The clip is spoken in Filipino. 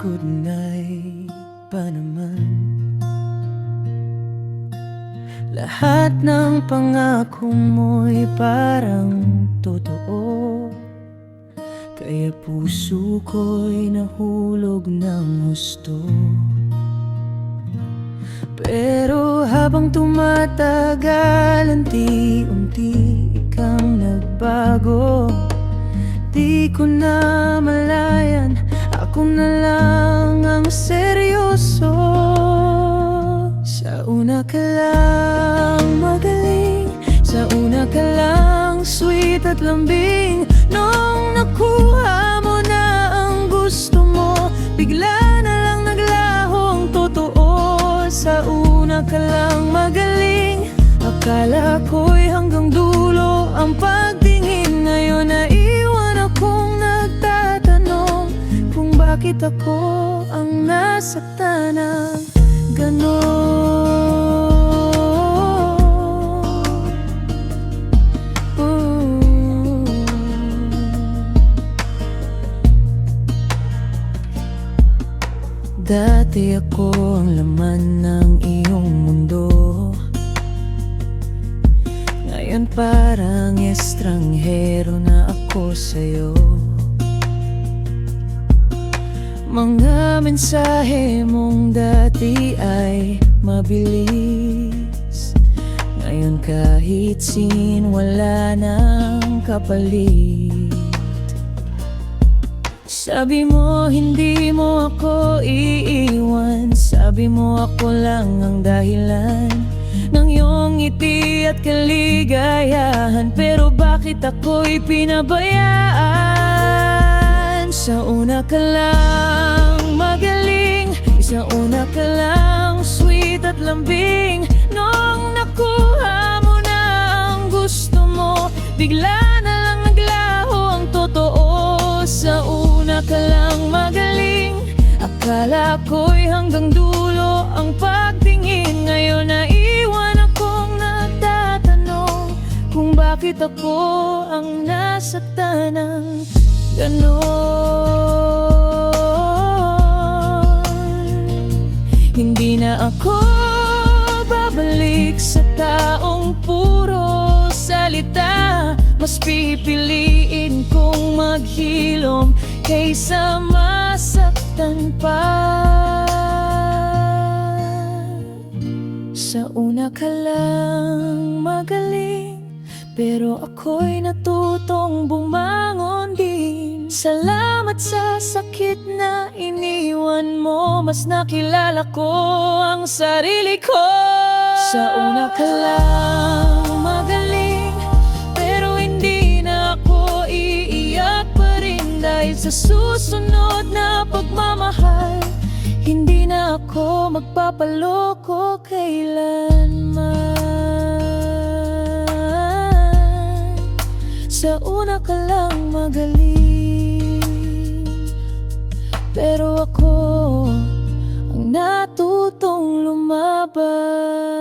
good night pa naman. Lahat ng pangako mo'y parang totoo, kaya puso ko'y nahulog ng husto. Pero habang tumatagal, unti-unti ikang nagbago. Di ko na malayan, ako na lang ang seryoso. Sa una ka lang magaling, sa una ka lang sweet at lambing. Nung nakuha mo na ang gusto mo, bigla na lang naglaho ang totoo. Sa una ka lang magaling, akala ko'y hanggang dulo ang pagtingin. Ngayon naiwan akong nagtatanong kung bakit ako ang nasaktan ng ganon. Dati ako ang laman ng iyong mundo, ngayon parang estranghero na ako sa'yo. Mga mensahe mong dati ay mabilis, ngayon kahit sin wala nang kapalit. Sabi mo hindi mo ako iiwan, sabi mo ako lang ang dahilan ng iyong ngiti at kaligayahan. Pero bakit ako'y pinabayaan? Sa una ka lang magaling, sa una ka lang sweet at lambing. Nung nakuha mo na ang gusto mo, bigla na lang naglaho ang totoo. Sa una ka lang magaling, akala ko'y hanggang dulo ang pagtingin. Ngayon naiwan akong nagtatanong kung bakit ako ang nasaktan ng ganon. Hindi na ako babalik sa taong puro salita, mas pipiliin kong maghilom kaysa masaktan pa. Sa una ka lang magaling, pero ako'y natutong bumangon din. Salamat sa sakit na iniwan mo, mas nakilala ko ang sarili ko. Sa una ka lang magaling, pero hindi na ako iiyak pa rin. Dahil sa susunod na pagmamahal, hindi na ako magpapaloko kailanman. Sa una ka lang magaling, pero ako ang natutong lumaban.